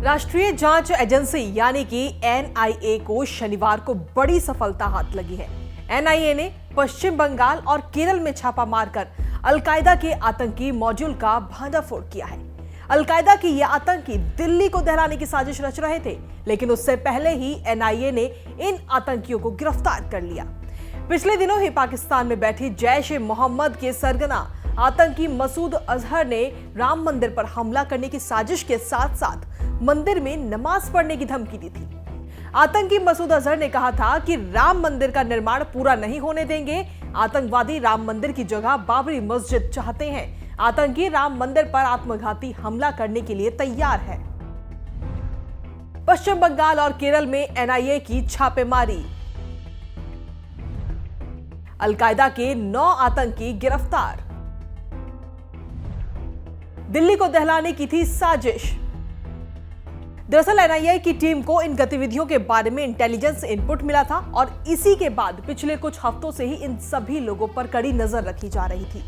राष्ट्रीय जांच एजेंसी यानी कि एनआईए को शनिवार को बड़ी सफलता हाथ लगी है। एनआईए ने पश्चिम बंगाल और केरल में छापा मारकर अलकायदा के आतंकी मॉड्यूल का भंडाफोड़ किया है। अलकायदा की ये आतंकी दिल्ली को दहलाने की साजिश रच रहे थे, लेकिन उससे पहले ही एनआईए ने इन आतंकियों को गिरफ्तार कर लिया। पिछले दिनों ही पाकिस्तान में बैठी जैश ए मोहम्मद के सरगना आतंकी मसूद अजहर ने राम मंदिर पर हमला करने की साजिश के साथ साथ मंदिर में नमाज पढ़ने की धमकी दी थी। आतंकी मसूद अजहर ने कहा था कि राम मंदिर का निर्माण पूरा नहीं होने देंगे। आतंकवादी राम मंदिर की जगह बाबरी मस्जिद चाहते हैं। आतंकी राम मंदिर पर आत्मघाती हमला करने के लिए तैयार है। पश्चिम बंगाल और केरल में एनआईए की छापेमारी। अलकायदा के 9 आतंकी गिरफ्तार। दिल्ली को दहलाने की थी साजिश। दरअसल एनआईए की टीम को इन गतिविधियों के बारे में इंटेलिजेंस इनपुट मिला था और इसी के बाद पिछले कुछ हफ्तों से ही इन सभी लोगों पर कड़ी नजर रखी जा रही थी,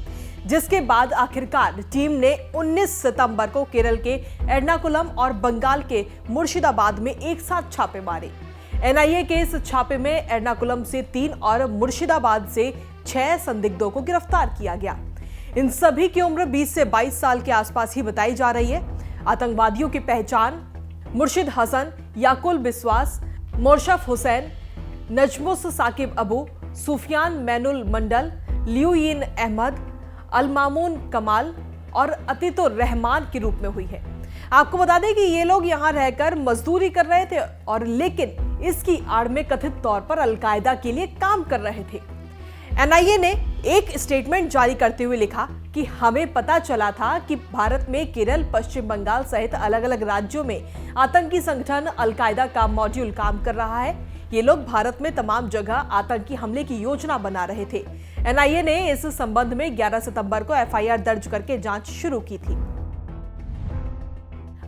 जिसके बाद आखिरकार टीम ने 19 सितंबर को केरल के एर्नाकुलम और बंगाल के मुर्शिदाबाद में एक साथ छापे मारे। एनआईए के इस छापे में एर्नाकुलम से 3 और मुर्शिदाबाद से 6 संदिग्धों को गिरफ्तार किया गया। इन सभी की उम्र 20 से 22 साल के आसपास ही बताई जा रही है। आतंकवादियों की पहचान मुर्शिद हसन, याकुल बिस्वास, मोरशफ हुसैन, नजमुस साकिब अबू, सुफियान मैनुल मंडल, लियूयीन अहमद, अलमामून कमाल और अतीतुर रहमान के रूप में हुई है। आपको बता दें कि ये लोग यहां रहकर मजदूरी कर रहे थे और लेकिन इसकी आड़ में कथित तौर पर अलकायदा के लिए काम कर रहे थे। एनआईए ने एक स्टेटमेंट जारी करते हुए लिखा कि हमें पता चला था कि भारत में केरल, पश्चिम बंगाल सहित अलग अलग राज्यों में आतंकी संगठन अलकायदा का मॉड्यूल काम कर रहा है। ये लोग भारत में तमाम जगह आतंकी हमले की योजना बना रहे थे। एनआईए ने इस संबंध में 11 सितंबर को एफआईआर दर्ज करके जांच शुरू की थी।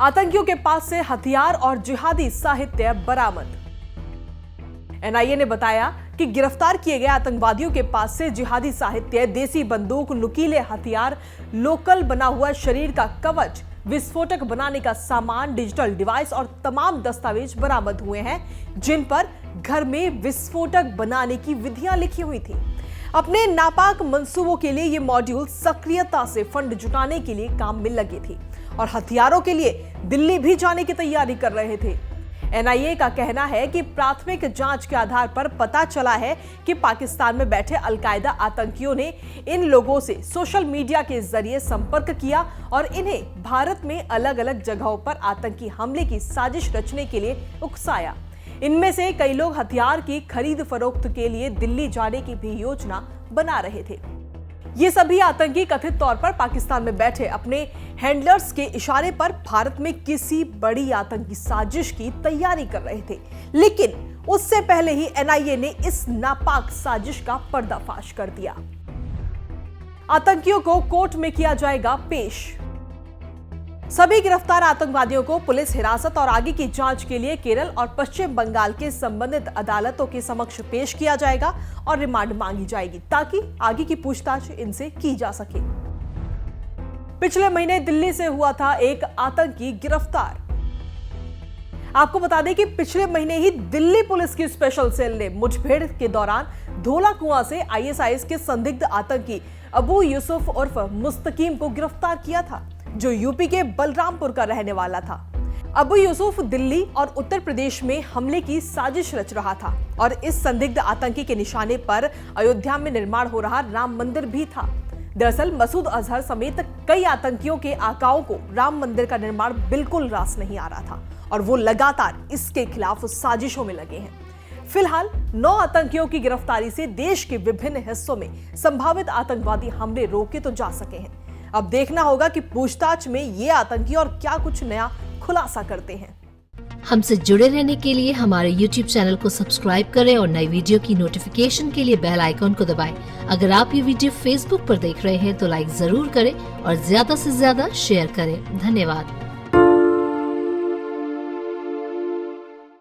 आतंकियों के पास से हथियार और जिहादी साहित्य बरामद। एनआईए ने बताया कि गिरफ्तार किए गए आतंकवादियों के पास से जिहादी साहित्य, देसी बंदूक, नुकीले हथियार, लोकल बना हुआ शरीर का कवच, विस्फोटक बनाने का सामान, डिजिटल डिवाइस और तमाम दस्तावेज बरामद हुए हैं, जिन पर घर में विस्फोटक बनाने की विधियां लिखी हुई थी। अपने नापाक मंसूबों के लिए ये मॉड्यूल सक्रियता से फंड जुटाने के लिए काम में लगे थे और हथियारों के लिए दिल्ली भी जाने की तैयारी कर रहे थे। एनआईए का कहना है कि प्राथमिक जांच के आधार पर पता चला है कि पाकिस्तान में बैठे अलकायदा आतंकियों ने इन लोगों से सोशल मीडिया के जरिए संपर्क किया और इन्हें भारत में अलग अलग जगहों पर आतंकी हमले की साजिश रचने के लिए उकसाया। इनमें से कई लोग हथियार की खरीद फरोख्त के लिए दिल्ली जाने की भी योजना बना रहे थे। ये सभी आतंकी कथित तौर पर पाकिस्तान में बैठे अपने हैंडलर्स के इशारे पर भारत में किसी बड़ी आतंकी साजिश की तैयारी कर रहे थे, लेकिन उससे पहले ही एनआईए ने इस नापाक साजिश का पर्दाफाश कर दिया। आतंकियों को कोर्ट में किया जाएगा पेश। सभी गिरफ्तार आतंकवादियों को पुलिस हिरासत और आगे की जांच के लिए केरल और पश्चिम बंगाल के संबंधित अदालतों के समक्ष पेश किया जाएगा और रिमांड मांगी जाएगी ताकि आगे की पूछताछ इनसे की जा सके। पिछले महीने दिल्ली से हुआ था एक आतंकी गिरफ्तार। आपको बता दें कि पिछले महीने ही दिल्ली पुलिस की स्पेशल सेल ने मुठभेड़ के दौरान धोला कुआं से आईएसआईएस के संदिग्ध आतंकी अबू यूसुफ उर्फ मुस्तकीम को गिरफ्तार किया था, जो यूपी के बलरामपुर का रहने वाला था। अबू यूसुफ दिल्ली और उत्तर प्रदेश में हमले की साजिश रच रहा था और इस संदिग्ध आतंकी के निशाने पर अयोध्या में निर्माण हो रहा राम मंदिर भी था। दरअसल मसूद अजहर समेत कई आतंकियों के आकाओं को राम मंदिर का निर्माण बिल्कुल रास नहीं आ रहा था और वो लगातार इसके खिलाफ साजिशों में लगे हैं। फिलहाल 9 आतंकियों की गिरफ्तारी से देश के विभिन्न हिस्सों में संभावित आतंकवादी हमले रोके तो जा सके हैं। अब देखना होगा कि पूछताछ में ये आतंकी और क्या कुछ नया खुलासा करते हैं। हमसे जुड़े रहने के लिए हमारे YouTube चैनल को सब्सक्राइब करें और नई वीडियो की नोटिफिकेशन के लिए बेल आइकॉन को दबाएं। अगर आप ये वीडियो Facebook पर देख रहे हैं तो लाइक जरूर करें और ज्यादा से ज्यादा शेयर करें। धन्यवाद।